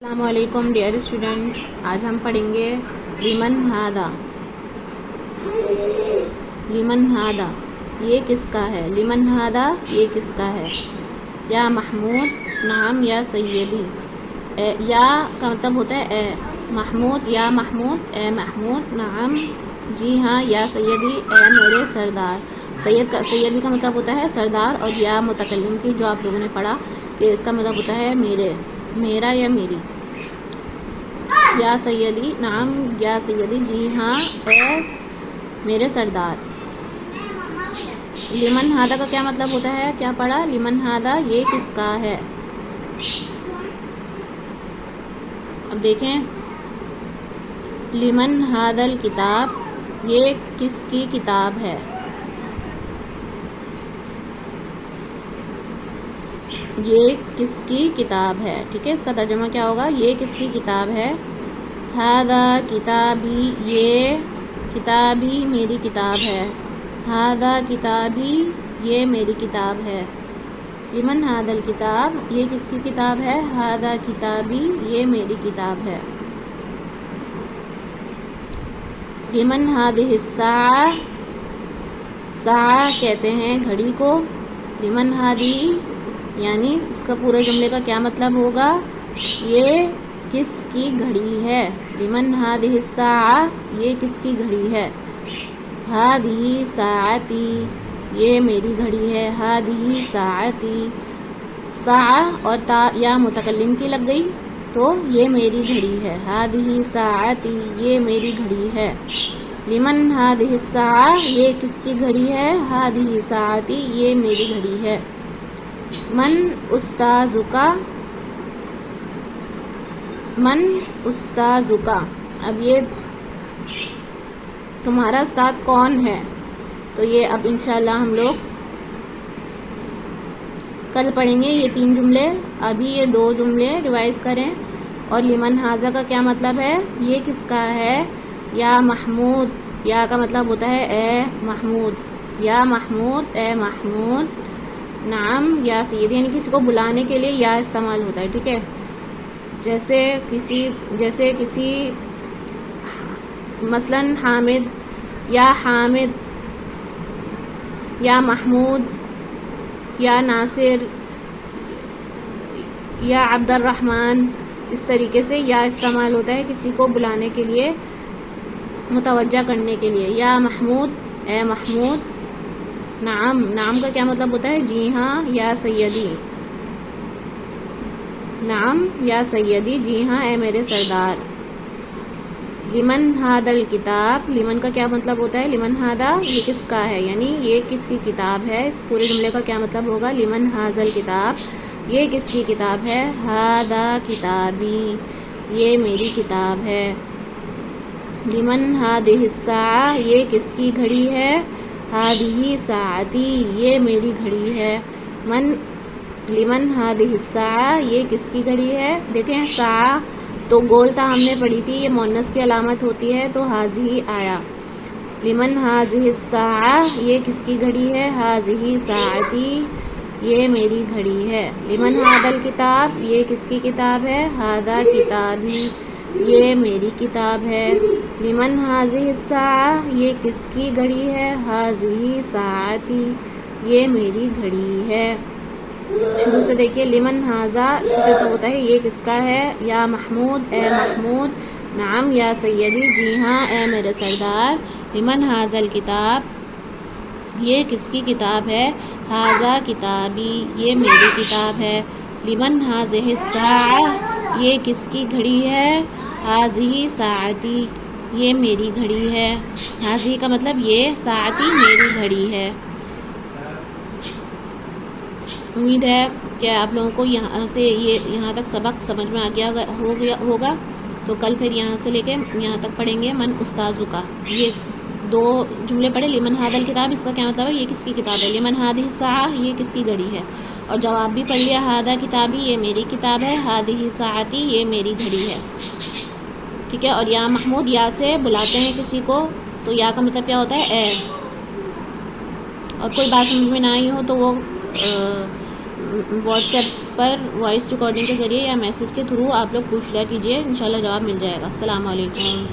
السلام علیکم dear student, آج ہم پڑھیں گے لمن ہادا۔ لمن ہادا یہ کس کا ہے؟ لمن ہادا یہ کس کا ہے؟ یا محمود، نعم یا سیدی۔ یا کا مطلب ہوتا ہے اے محمود، یا محمود، اے محمود، نعم جی ہاں، یا سیدی اے میرے سردار۔ سیدی کا مطلب ہوتا ہے سردار، اور یا متکلم کی جو آپ لوگوں نے پڑھا کہ اس کا مطلب ہوتا ہے میرے، میرا یا میری۔ یا سیدی، نعم یا سیدی جی ہاں اے میرے سردار۔ لمن ہادا کا کیا مطلب ہوتا ہے؟ کیا پڑھا؟ لمن ہادا یہ کس کا ہے؟ اب دیکھیں، لمن ہادا الکتاب یہ کس کی کتاب ہے؟ یہ کس کی کتاب ہے؟ ٹھیک ہے، اس کا ترجمہ کیا ہوگا؟ یہ کس کی کتاب ہے؟ ہادا کتابی، یہ کتابی میری کتاب ہے۔ ہادا کتابی یہ میری کتاب ہے۔ لمن ہادا الکتاب یہ کس کی کتاب ہے؟ ہادا کتابی یہ میری کتاب ہے۔ لمن ہادہ الساعہ، ساعہ کہتے ہیں گھڑی کو۔ لمن ہادہ یعنی اس کا پورے جملے کا کیا مطلب ہوگا؟ یہ کس کی گھڑی ہے؟ لمن ہادہ الساعہ یہ کس کی گھڑی ہے؟ ہادہ ساعتی یہ میری گھڑی ہے۔ ہادہ ساعتی، ساعہ اور تا یا متکلم کی لگ گئی تو یہ میری گھڑی ہے۔ ہادہ ساعتی یہ میری گھڑی ہے۔ لمن ہادہ الساعہ یہ کس کی گھڑی ہے؟ ہادہ ساعتی یہ میری گھڑی ہے۔ من استاذکا، من استاذکا اب یہ تمہارا استاد کون ہے؟ تو یہ اب انشاءاللہ ہم لوگ کل پڑھیں گے یہ 3 جملے۔ ابھی یہ 2 جملے ریوائز کریں۔ اور لمن ہاذا کا کیا مطلب ہے؟ یہ کس کا ہے؟ یا محمود، یا کا مطلب ہوتا ہے اے محمود، یا محمود اے محمود، نعم یا سیدی یعنی کسی کو بلانے کے لیے یا استعمال ہوتا ہے۔ ٹھیک ہے، جیسے کسی مثلاً حامد، یا حامد، یا محمود، یا ناصر، یا عبد الرحمن، اس طریقے سے یا استعمال ہوتا ہے کسی کو بلانے کے لیے، متوجہ کرنے کے لیے۔ یا محمود اے محمود، نعم، نعم کا کیا مطلب ہوتا ہے؟ جی ہاں یا سیدی، نعم یا سیدی جی ہاں اے میرے سردار۔ لمن ہادا الکتاب، لمن کا کیا مطلب ہوتا ہے؟ لمن ہادا یہ کس کا ہے، یعنی یہ کس کی کتاب ہے۔ اس پورے جملے کا کیا مطلب ہوگا؟ لمن ہاذا الکتاب یہ کس کی کتاب ہے؟ ہادا کتابی یہ میری کتاب ہے۔ لمن ہادہ الساعہ یہ کس کی گھڑی ہے؟ ہادہ ساعتی یہ میری گھڑی ہے۔ لمن ہادہ الساعہ یہ کس کی گھڑی ہے؟ دیکھیں ساعہ تو گول تا ہم نے پڑھی تھی، یہ مؤنث کی علامت ہوتی ہے تو ہاذہ آیا۔ لمن ہادہ الساعہ یہ کس کی گھڑی ہے؟ ہاذہ ساعتی یہ میری گھڑی ہے۔ لمن ہادا الکتاب یہ کس کی کتاب ہے؟ ہادا کتابی یہ میری کتاب ہے۔ لمن ہادہ الساعہ یہ کس کی گھڑی ہے؟ ہاذہ ساعتی یہ میری گھڑی ہے۔ شروع سے دیکھیے، لمن ہاذا اس کا مطلب ہوتا ہے یہ کس کا ہے؟ یا محمود اے محمود، نعم یا سیدی جی ہاں اے میرے سردار۔ لمن ہاذا الکتاب یہ کس کی کتاب ہے؟ ہاذا کتابی یہ میری کتاب ہے۔ لمن ہادہ الساعہ یہ کس کی گھڑی ہے؟ ہاذہ ساعتی یہ میری گھڑی ہے۔ ہاذہ کا مطلب یہ، ساعتی میری گھڑی ہے۔ امید ہے کہ آپ لوگوں کو یہاں تک سبق سمجھ میں آ گیا ہوگا۔ تو کل پھر یہاں سے لے کے یہاں تک پڑھیں گے من استاذکا۔ یہ 2 جملے پڑھے، لمن ہادا الکتاب اس کا کیا مطلب ہے؟ یہ کس کی کتاب ہے۔ لمن ہادہ الساعہ یہ کس کی گھڑی ہے، اور جواب بھی پڑھ لیا، ہادا کتابی یہ میری کتاب ہے، ہادہ ساعتی یہ میری گھڑی ہے۔ ٹھیک ہے، اور یا محمود، یا سے بلاتے ہیں کسی کو تو یا کا مطلب کیا ہوتا ہے؟ اے۔ اور کوئی بات سمجھ میں نہ آئی ہو تو وہ واٹس ایپ پر وائس ریکارڈنگ کے ذریعے یا میسیج کے تھرو آپ لوگ پوچھ لیا کیجیے، انشاءاللہ جواب مل جائے گا۔ السلام علیکم۔